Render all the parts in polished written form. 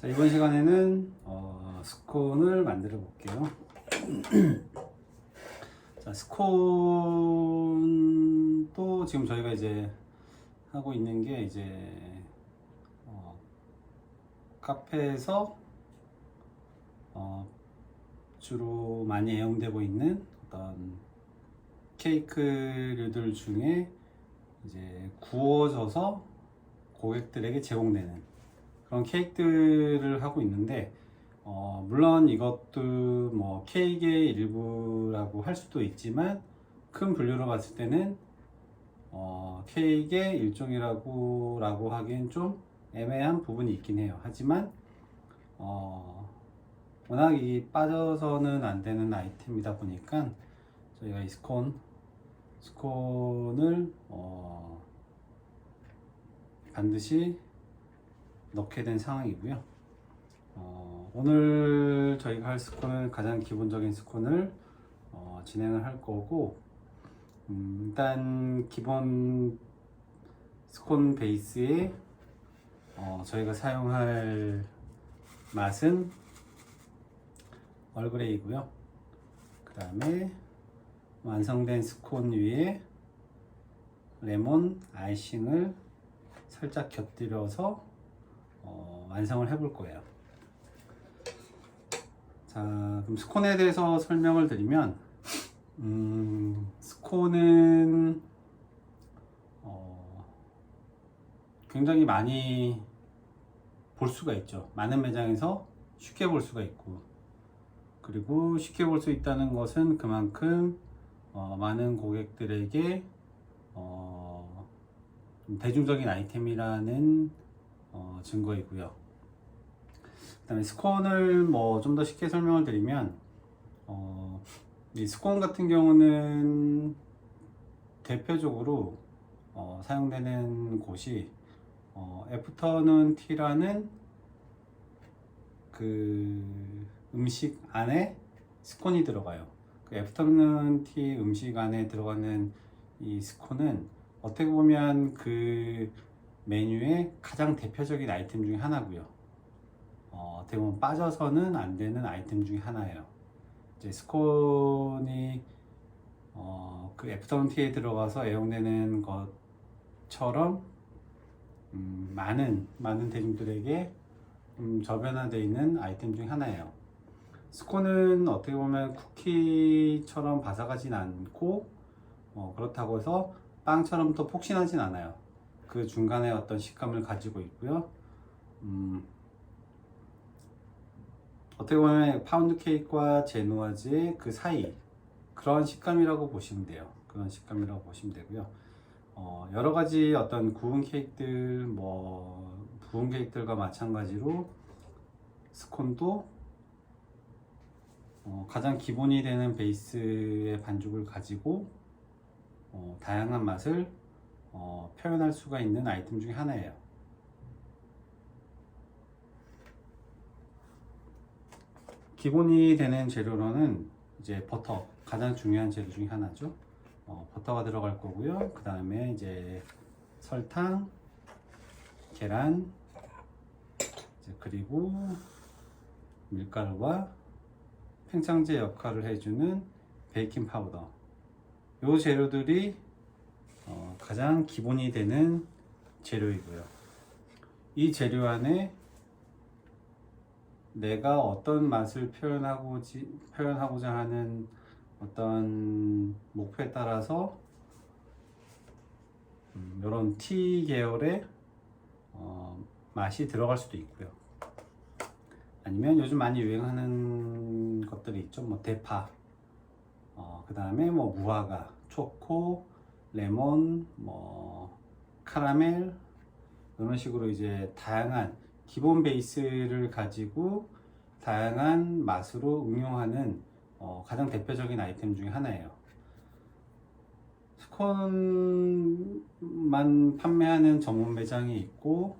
자, 이번 시간에는 스콘을 만들어 볼게요. 자, 스콘도 지금 저희가 이제 하고 있는 게 이제 카페에서 주로 많이 애용되고 있는 어떤 케이크류들 중에 이제 구워져서 고객들에게 제공되는 그런 케이크들을 하고 있는데, 물론 이것도 뭐 케이크의 일부라고 할 수도 있지만 큰 분류로 봤을 때는 케이크의 일종이라고 하기엔 좀 애매한 부분이 있긴 해요. 하지만 워낙 이 빠져서는 안 되는 아이템이다 보니까 저희가 이 스콘을 반드시 넣게 된 상황이고요. 오늘 저희가 할 스콘은 가장 기본적인 스콘을 진행을 할 거고, 일단 기본 스콘 베이스에 저희가 사용할 맛은 얼그레이고요. 그 다음에 완성된 스콘 위에 레몬 아이싱을 살짝 곁들여서 완성을 해 볼 거예요. 자, 그럼 스콘에 대해서 설명을 드리면, 스콘은 굉장히 많이 볼 수가 있죠. 많은 매장에서 쉽게 볼 수가 있고, 그리고 쉽게 볼 수 있다는 것은 그만큼 많은 고객들에게 좀 대중적인 아이템이라는 증거이고요. 그 다음에 스콘을 뭐 좀 더 쉽게 설명을 드리면, 이 스콘 같은 경우는 대표적으로 사용되는 곳이 애프터눈 티라는 그 음식 안에 스콘이 들어가요. 그 애프터눈 티 음식 안에 들어가는 이 스콘은 어떻게 보면 그 메뉴의 가장 대표적인 아이템 중에 하나고요. 어떻게 보면 빠져서는 안 되는 아이템 중에 하나예요. 이제 스콘이 그 애프터눈 티에 들어가서 애용되는 것처럼 많은 대중들에게 저변화되어 있는 아이템 중에 하나예요. 스콘은 어떻게 보면 쿠키처럼 바삭하진 않고, 그렇다고 해서 빵처럼 또 폭신하진 않아요. 그 중간에 어떤 식감을 가지고 있고요. 어떻게 보면 파운드 케이크와 제누아즈의 그 사이, 그런 식감이라고 보시면 돼요. 그런 식감이라고 보시면 되고요. 여러 가지 어떤 구운 케이크들, 부은 케이크들과 마찬가지로 스콘도 가장 기본이 되는 베이스의 반죽을 가지고 다양한 맛을 표현할 수가 있는 아이템 중에 하나예요. 기본이 되는 재료로는 이제 버터, 가장 중요한 재료 중에 하나죠. 버터가 들어갈 거고요. 그 다음에 이제 설탕, 계란, 그리고 밀가루와 팽창제 역할을 해주는 베이킹 파우더. 이 재료들이 가장 기본이 되는 재료이고요. 이 재료 안에 내가 어떤 맛을 표현하고자 하는 어떤 목표에 따라서 이런 티 계열의 맛이 들어갈 수도 있고요. 아니면 요즘 많이 유행하는 것들이 있죠. 뭐 대파, 그 다음에 뭐 무화과, 초코, 레몬, 뭐 카라멜, 이런 식으로 이제 다양한 기본 베이스를 가지고 다양한 맛으로 응용하는 가장 대표적인 아이템 중에 하나예요. 스콘만 판매하는 전문 매장이 있고,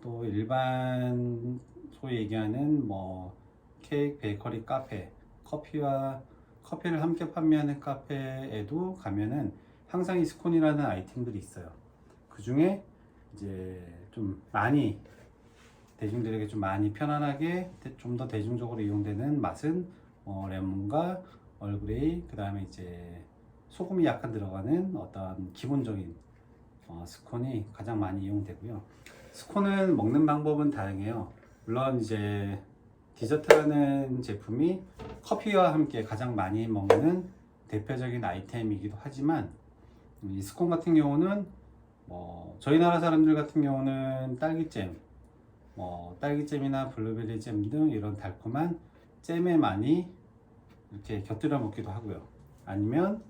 또 일반 소위 얘기하는 뭐 케이크, 베이커리, 카페, 커피를 함께 판매하는 카페에도 가면은 항상 이 스콘이라는 아이템들이 있어요. 그 중에 이제 좀 많이 대중들에게 좀 많이 편안하게 좀 더 대중적으로 이용되는 맛은 레몬과 얼그레이, 그 다음에 이제 소금이 약간 들어가는 어떤 기본적인 스콘이 가장 많이 이용되고요. 스콘은 먹는 방법은 다양해요. 물론 이제 디저트라는 제품이 커피와 함께 가장 많이 먹는 대표적인 아이템이기도 하지만 이 스콘 같은 경우는 저희 나라 사람들 같은 경우는 딸기잼, 딸기잼이나 블루베리 잼 등 이런 달콤한 잼에 많이 이렇게 곁들여 먹기도 하고요. 아니면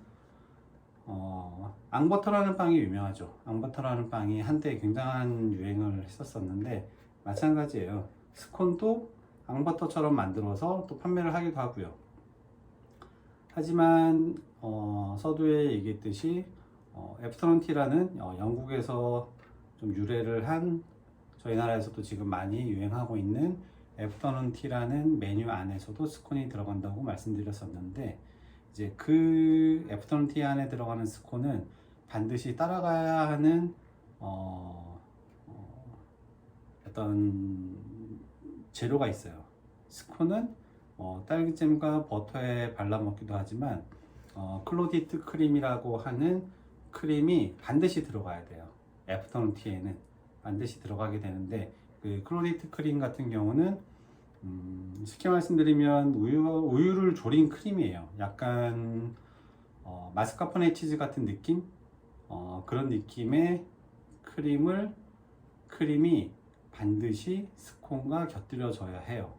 앙버터라는 빵이 유명하죠. 앙버터라는 빵이 한때 굉장한 유행을 했었었는데 마찬가지예요. 스콘도 앙버터처럼 만들어서 또 판매를 하기도 하고요. 하지만 서두에 얘기했듯이 애프터눈 티라는 영국에서 좀 유래를 한 저희 나라에서도 지금 많이 유행하고 있는 애프터눈 티라는 메뉴 안에서도 스콘이 들어간다고 말씀드렸었는데, 이제 그 애프터눈 티 안에 들어가는 스콘은 반드시 따라가야 하는 어떤 재료가 있어요. 스콘은 딸기잼과 버터에 발라 먹기도 하지만 클로디트 크림이라고 하는 크림이 반드시 들어가야 돼요. 애프터눈 티에는 반드시 들어가게 되는데, 그 클로디트 크림 같은 경우는 쉽게 말씀드리면 우유를 졸인 크림이에요. 약간 마스카포네 치즈 같은 느낌? 그런 느낌의 크림이 반드시 스콘과 곁들여져야 해요.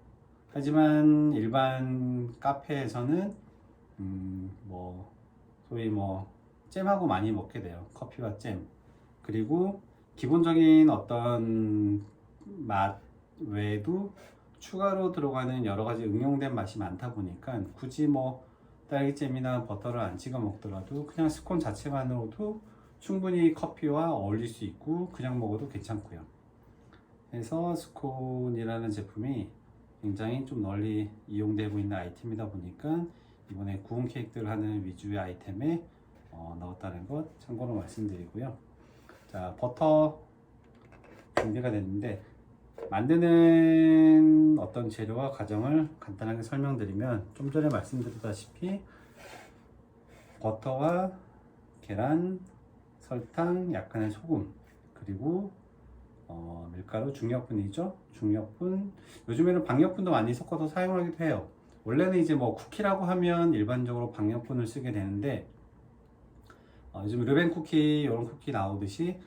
하지만 일반 카페에서는 소위 잼하고 많이 먹게 돼요. 커피와 잼. 그리고 기본적인 어떤 맛 외에도 추가로 들어가는 여러 가지 응용된 맛이 많다 보니까 굳이 딸기잼이나 버터를 안 찍어 먹더라도 그냥 스콘 자체만으로도 충분히 커피와 어울릴 수 있고 그냥 먹어도 괜찮고요. 그래서 스콘이라는 제품이 굉장히 좀 널리 이용되고 있는 아이템이다 보니까 이번에 구운 케이크들 하는 위주의 아이템에 넣었다는 것 참고로 말씀드리고요. 자, 버터 준비가 됐는데, 만드는 어떤 재료와 과정을 간단하게 설명드리면, 좀 전에 말씀드렸다시피 버터와 계란, 설탕, 약간의 소금, 그리고 밀가루, 중력분이죠. 중력분, 요즘에는 박력분도 많이 섞어서 사용하기도 해요. 원래는 이제 쿠키라고 하면 일반적으로 박력분을 쓰게 되는데, 요즘 르벤 쿠키 이런 쿠키 나오듯이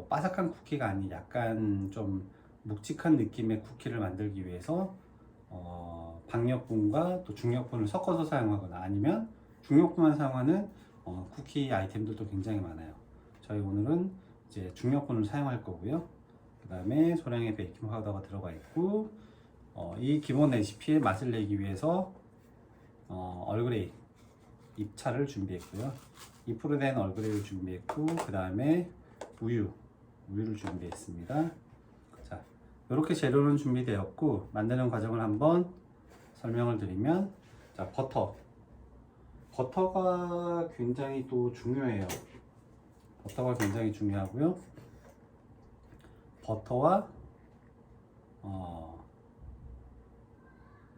바삭한 쿠키가 아닌 약간 좀 묵직한 느낌의 쿠키를 만들기 위해서 박력분과 또 중력분을 섞어서 사용하거나 아니면 중력분만 사용하는 쿠키 아이템들도 굉장히 많아요. 저희 오늘은 이제 중력분을 사용할 거고요. 그 다음에 소량의 베이킹 파우더가 들어가 있고, 이 기본 레시피의 맛을 내기 위해서 얼그레이 잎차를 준비했고요. 잎으로 된 얼그레이를 준비했고, 그 다음에 우유를 준비했습니다. 자, 이렇게 재료는 준비되었고, 만드는 과정을 한번 설명을 드리면, 자, 버터가 굉장히 또 중요해요. 버터가 굉장히 중요하고요. 버터와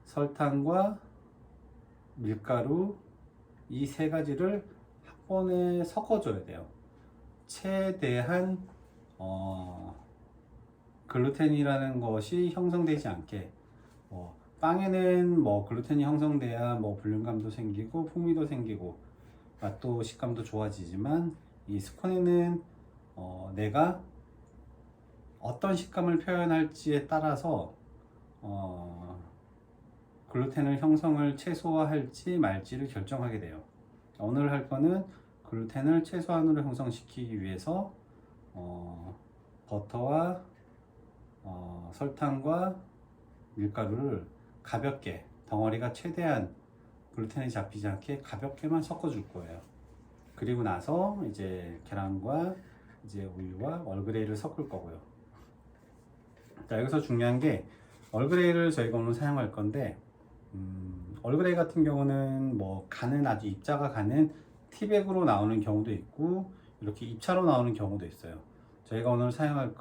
설탕과 밀가루, 이 세 가지를 한 번에 섞어줘야 돼요. 최대한 글루텐이라는 것이 형성되지 않게, 빵에는 글루텐이 형성돼야 불륜감도 생기고 풍미도 생기고 맛도 식감도 좋아지지만, 이 스콘에는 내가 어떤 식감을 표현할지에 따라서 글루텐을 형성을 최소화할지 말지를 결정하게 돼요. 오늘 할 거는 글루텐을 최소한으로 형성시키기 위해서 버터와 설탕과 밀가루를 가볍게, 덩어리가 최대한 글루텐이 잡히지 않게 가볍게만 섞어 줄 거예요. 그리고 나서 이제 계란과 이제 우유와 얼그레이를 섞을 거고요. 자, 여기서 중요한 게 얼그레이를 저희가 오늘 사용할 건데, 얼그레이 같은 경우는 간은 아주 입자가 가는 티백으로 나오는 경우도 있고 이렇게 입차로 나오는 경우도 있어요. 저희가 오늘 사용할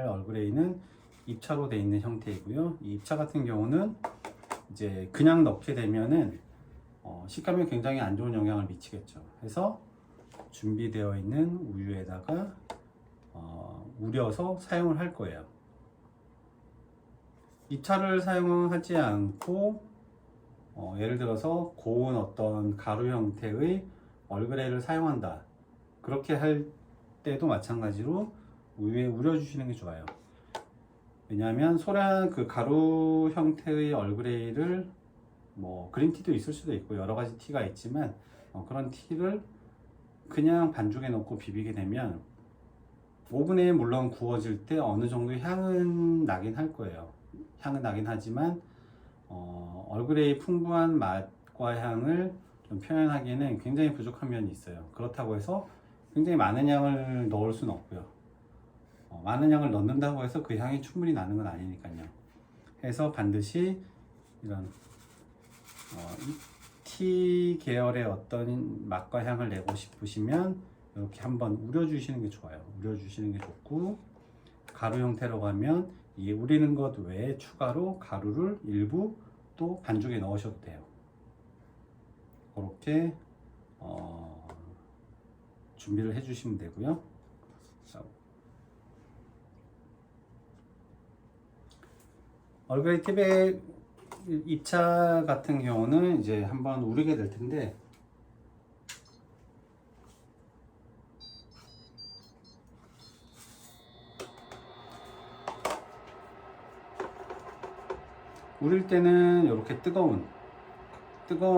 얼그레이는 입차로 되어 있는 형태이고요. 이 입차 같은 경우는 이제 그냥 넣게 되면은 식감에 굉장히 안 좋은 영향을 미치겠죠. 그래서 준비되어 있는 우유에다가 우려서 사용을 할 거예요. 입차를 사용하지 않고 예를 들어서 고운 어떤 가루 형태의 얼그레이를 사용한다. 그렇게 할 때도 마찬가지로 우유에 우려주시는 게 좋아요. 왜냐하면 소량 그 가루 형태의 얼그레이를 뭐 그린티도 있을 수도 있고 여러 가지 티가 있지만 그런 티를 그냥 반죽에 넣고 비비게 되면 오븐에 물론 구워질 때 어느 정도 향은 나긴 할 거예요. 향은 나긴 하지만 얼그레이 풍부한 맛과 향을 좀 표현하기에는 굉장히 부족한 면이 있어요. 그렇다고 해서 굉장히 많은 양을 넣을 수는 없고요. 많은 양을 넣는다고 해서 그 향이 충분히 나는 건 아니니까요. 해서 반드시 이런 티 계열의 어떤 맛과 향을 내고 싶으시면 이렇게 한번 우려주시는 게 좋아요. 우려주시는 게 좋고, 가루 형태로 가면 이 우리는 것 외에 추가로 가루를 일부 또 반죽에 넣으셔도 돼요. 그렇게 준비를 해주시면 되고요. 자, 얼그레이 티백 입차 같은 경우는 이제 한번 우리게 될 텐데, 우릴 때는 이렇게 뜨거운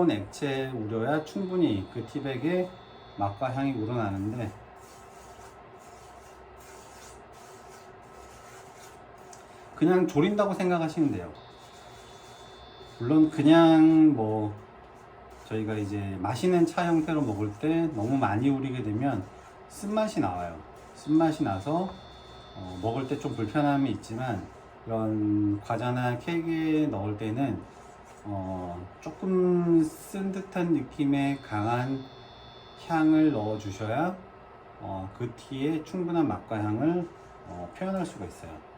액체에 우려야 충분히 그 티백의 맛과 향이 우러나는데, 그냥 졸인다고 생각하시면 돼요. 물론 그냥 뭐 저희가 이제 마시는 차 형태로 먹을 때 너무 많이 우리게 되면 쓴맛이 나와요. 쓴맛이 나서 먹을 때 좀 불편함이 있지만, 이런 과자나 케이크에 넣을 때는 조금 쓴 듯한 느낌의 강한 향을 넣어 주셔야 그 티의 충분한 맛과 향을 표현할 수가 있어요.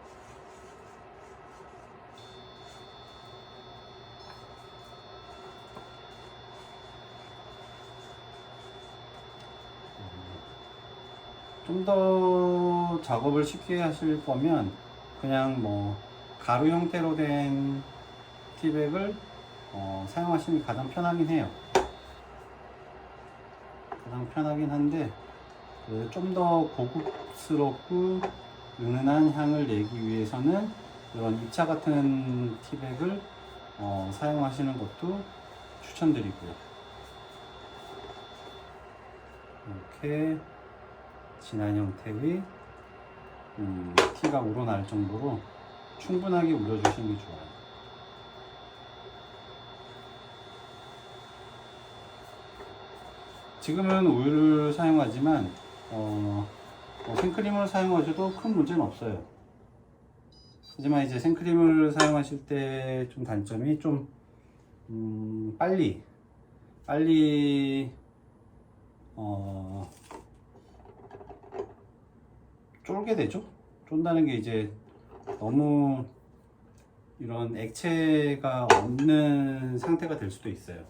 좀 더 작업을 쉽게 하실 거면 그냥 뭐 가루 형태로 된 티백을 사용하시는 게 가장 편하긴 해요. 가장 편하긴 한데, 좀 더 고급스럽고 은은한 향을 내기 위해서는 이런 2차 같은 티백을 사용하시는 것도 추천드리고요. 이렇게 진한 형태의 티가 우러날 정도로 충분하게 우려주시는 게 좋아요. 지금은 우유를 사용하지만 생크림을 사용하셔도 큰 문제는 없어요. 하지만 이제 생크림을 사용하실 때 좀 단점이 좀 빨리 쫄게 되죠. 쫀다는 게 이제 너무 이런 액체가 없는 상태가 될 수도 있어요.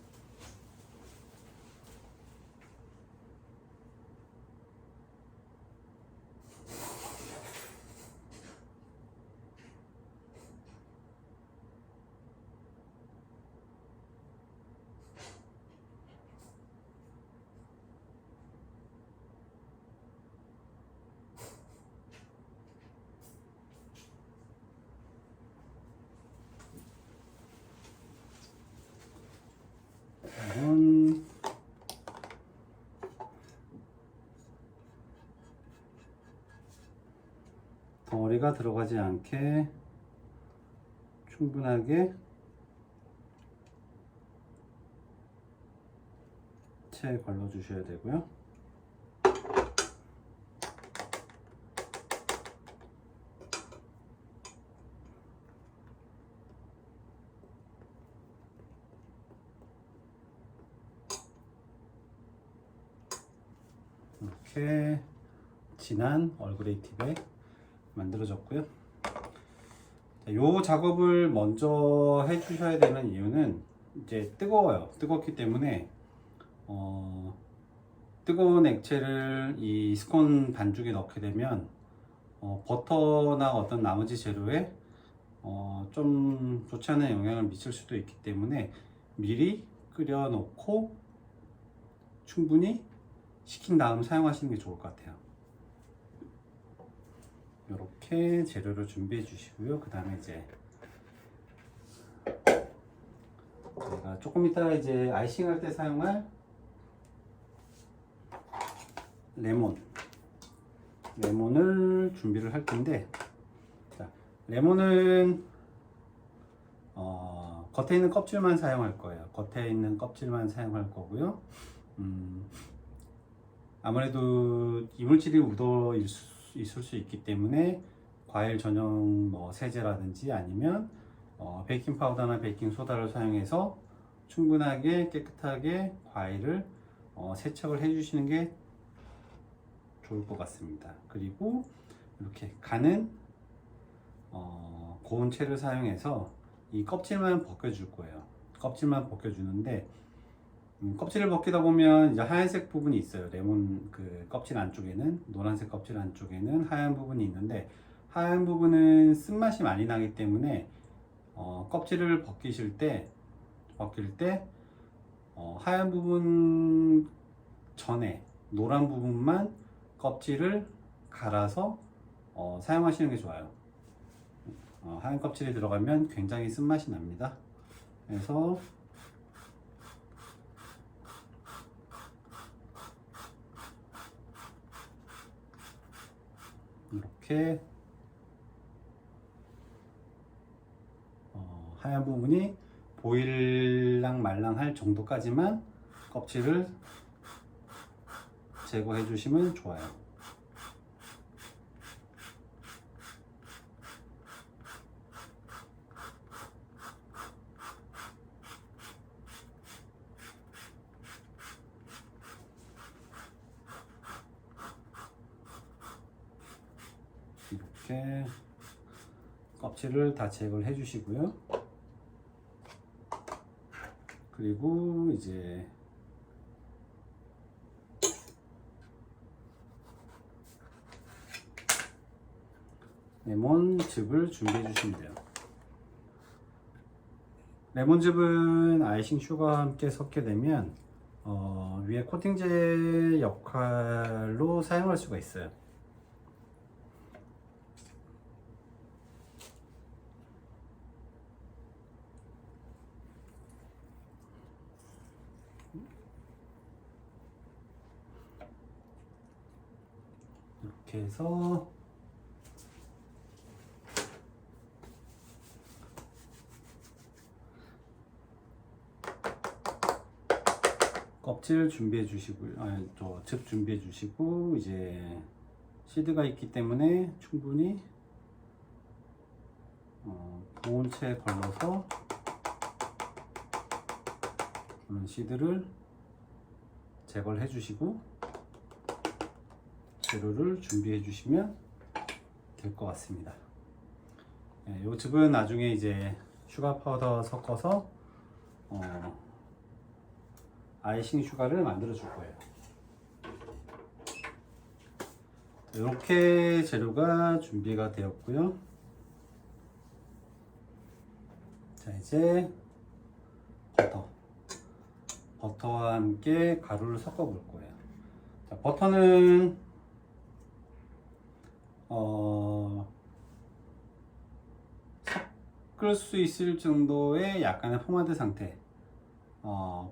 이건 덩어리가 들어가지 않게 충분하게 채 걸러 주셔야 되고요. 이렇게 진한 얼그레이 티백 만들어졌고요. 요 작업을 먼저 해주셔야 되는 이유는 이제 뜨거워요. 뜨겁기 때문에 뜨거운 액체를 이 스콘 반죽에 넣게 되면 버터나 어떤 나머지 재료에 좀 좋지 않은 영향을 미칠 수도 있기 때문에 미리 끓여 놓고 충분히 식힌 다음 사용하시는 게 좋을 것 같아요. 이렇게 재료를 준비해 주시고요. 그 다음에 이제 제가 조금 이따 이제 아이싱 할 때 사용할 레몬을 준비를 할 텐데, 자, 레몬은 겉에 있는 껍질만 사용할 거예요. 겉에 있는 껍질만 사용할 거고요. 아무래도 이물질이 묻어 있을 수 있기 때문에 과일 전용 세제라든지 아니면 베이킹 파우더나 베이킹 소다를 사용해서 충분하게 깨끗하게 과일을 세척을 해 주시는 게 좋을 것 같습니다. 그리고 이렇게 가는 고운 채를 사용해서 이 껍질만 벗겨줄 거예요. 껍질만 벗겨주는데 껍질을 벗기다 보면 이제 하얀색 부분이 있어요. 레몬 그 껍질 안쪽에는, 노란색 kop질 안쪽에는 하얀 부분이 있는데, 하얀 부분은 쓴맛이 많이 나기 때문에 껍질을 벗길 때 하얀 부분 전에 노란 부분만 껍질을 갈아서 사용하시는 게 좋아요. 하얀 껍질이 들어가면 굉장히 쓴맛이 납니다. 그래서 이렇게 하얀 부분이 보일랑 말랑할 정도까지만 껍질을 제거해 주시면 좋아요. 이렇게 껍질을 다 제거를 해 주시고요. 그리고 이제 레몬즙을 준비해 주시면 돼요. 레몬즙은 아이싱 슈가와 함께 섞게 되면 위에 코팅제 역할로 사용할 수가 있어요. 이렇게 해서 껍질 준비해 주시고요. 즙 준비해 주시고, 이제 시드가 있기 때문에 충분히 보온체에 걸러서 시드를 제거를 해 주시고 재료를 준비해 주시면 될 것 같습니다. 이 즙은 나중에 이제 슈가 파우더 섞어서 아이싱 슈가를 만들어 줄 거예요. 이렇게 재료가 준비가 되었고요. 자, 이제 버터와 함께 가루를 섞어 볼 거예요. 자, 버터는 섞을 수 있을 정도의 약간의 포마드 상태,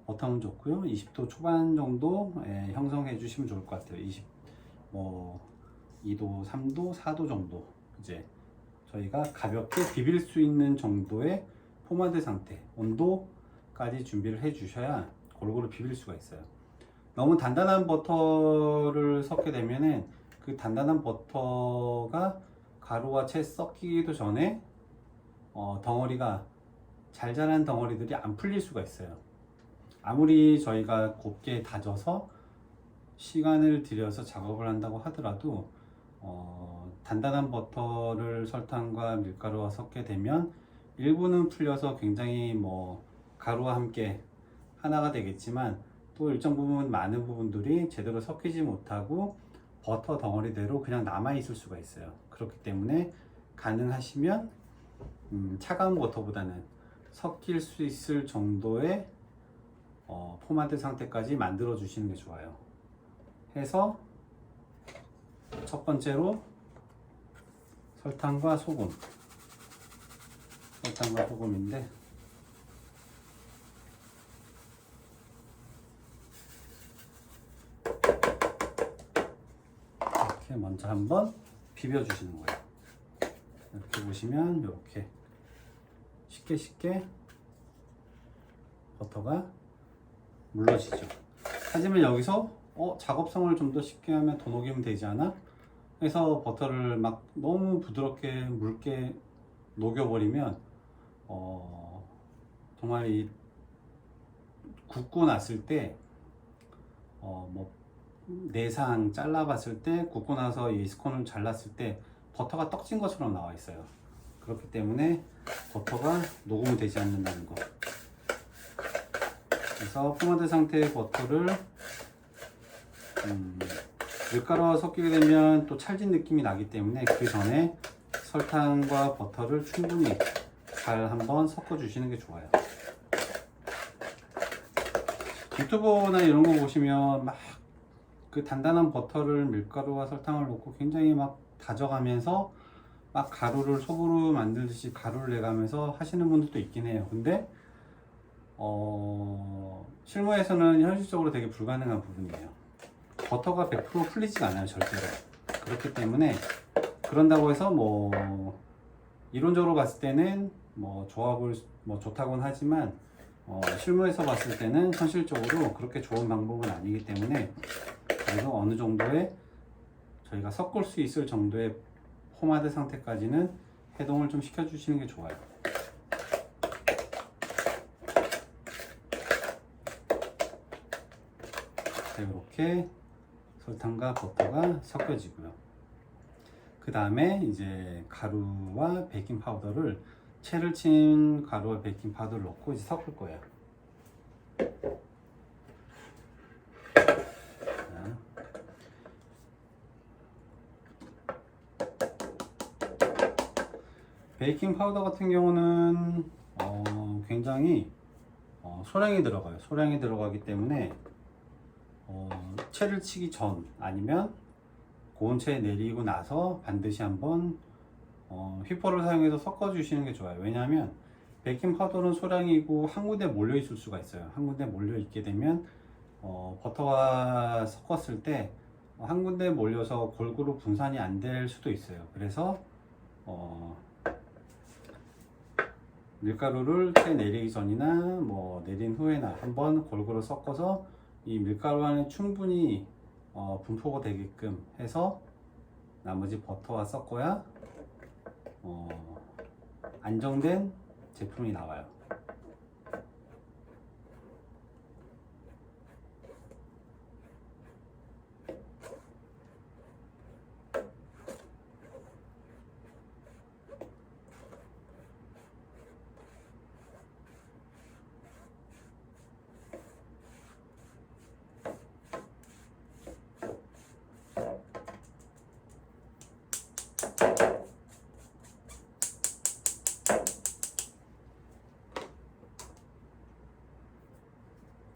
버터는 좋고요. 20도 초반 정도에 형성해 주시면 좋을 것 같아요. 2도, 3도, 4도 정도, 이제 저희가 가볍게 비빌 수 있는 정도의 포마드 상태, 온도까지 준비를 해 주셔야 골고루 비빌 수가 있어요. 너무 단단한 버터를 섞게 되면은 그 단단한 버터가 가루와 채 섞이기도 전에 덩어리가, 잘 자란 덩어리들이 안 풀릴 수가 있어요. 아무리 저희가 곱게 다져서 시간을 들여서 작업을 한다고 하더라도 단단한 버터를 설탕과 밀가루와 섞게 되면 일부는 풀려서 굉장히 뭐 가루와 함께 하나가 되겠지만 또 일정 부분 많은 부분들이 제대로 섞이지 못하고 버터 덩어리대로 그냥 남아 있을 수가 있어요. 그렇기 때문에 가능하시면 차가운 버터보다는 섞일 수 있을 정도의 포마드 상태까지 만들어 주시는 게 좋아요. 해서 첫 번째로 설탕과 소금인데 이렇게 먼저 한번 비벼 주시는 거예요. 이렇게 보시면 이렇게 쉽게 버터가 물러지죠. 하지만 여기서 작업성을 좀 더 쉽게 하면 더 녹이면 되지 않아? 해서 버터를 막 너무 부드럽게 묽게 녹여버리면 정말 이 굽고 났을 때 뭐 내상 잘라봤을 때 굽고 나서 이 스콘을 잘랐을 때 버터가 떡진 것처럼 나와 있어요. 그렇기 때문에 버터가 녹으면 되지 않는다는 거. 그래서 포마드 상태의 버터를 밀가루와 섞이게 되면 또 찰진 느낌이 나기 때문에 그 전에 설탕과 버터를 충분히 잘 한번 섞어 주시는 게 좋아요. 유튜버나 이런 거 보시면 막 그 단단한 버터를 밀가루와 설탕을 넣고 굉장히 막 다져가면서 막 가루를 속으로 만들듯이 가루를 내가면서 하시는 분들도 있긴 해요. 근데 실무에서는 현실적으로 되게 불가능한 부분이에요. 버터가 100% 풀리지가 않아요, 절대로. 그렇기 때문에 그런다고 해서 뭐 이론적으로 봤을 때는 뭐 조합을 뭐 좋다고는 하지만 실무에서 봤을 때는 현실적으로 그렇게 좋은 방법은 아니기 때문에 그래서 어느 정도의 저희가 섞을 수 있을 정도의 포마드 상태까지는 해동을 좀 시켜주시는 게 좋아요. 이렇게 설탕과 버터가 섞여지고요. 그 다음에 이제 가루와 베이킹 파우더를 채를 친 가루와 베이킹 파우더를 넣고 이제 섞을 거예요. 베이킹 파우더 같은 경우는 굉장히 소량이 들어가요. 소량이 들어가기 때문에 채를 치기 전 아니면 고온 채에 내리고 나서 반드시 한번 휘퍼를 사용해서 섞어 주시는 게 좋아요. 왜냐하면 베이킹 파우더는 소량이고 한 군데 몰려 있을 수가 있어요. 한 군데 몰려 있게 되면 버터와 섞었을 때 한 군데 몰려서 골고루 분산이 안 될 수도 있어요. 그래서 밀가루를 채 내리기 전이나 뭐 내린 후에나 한번 골고루 섞어서 이 밀가루 안에 충분히 분포가 되게끔 해서 나머지 버터와 섞어야 안정된 제품이 나와요.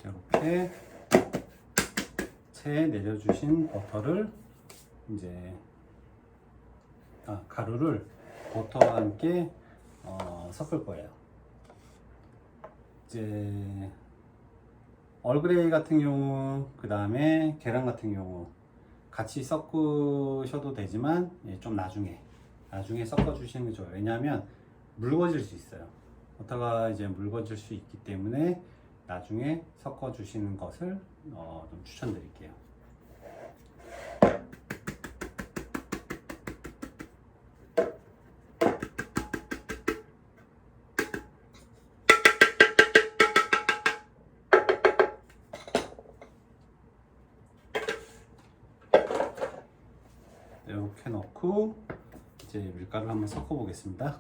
이렇게 채에 내려주신 버터를 이제 가루를 버터와 함께 섞을 거예요. 이제 얼그레이 같은 경우, 그 다음에 계란 같은 경우 같이 섞으셔도 되지만 좀 나중에 섞어 주시는 게 좋아요. 왜냐하면 묽어질 수 있어요. 버터가 이제 묽어질 수 있기 때문에 나중에 섞어 주시는 것을 좀 추천드릴게요. 이렇게 넣고 이제 밀가루를 한번 섞어 보겠습니다.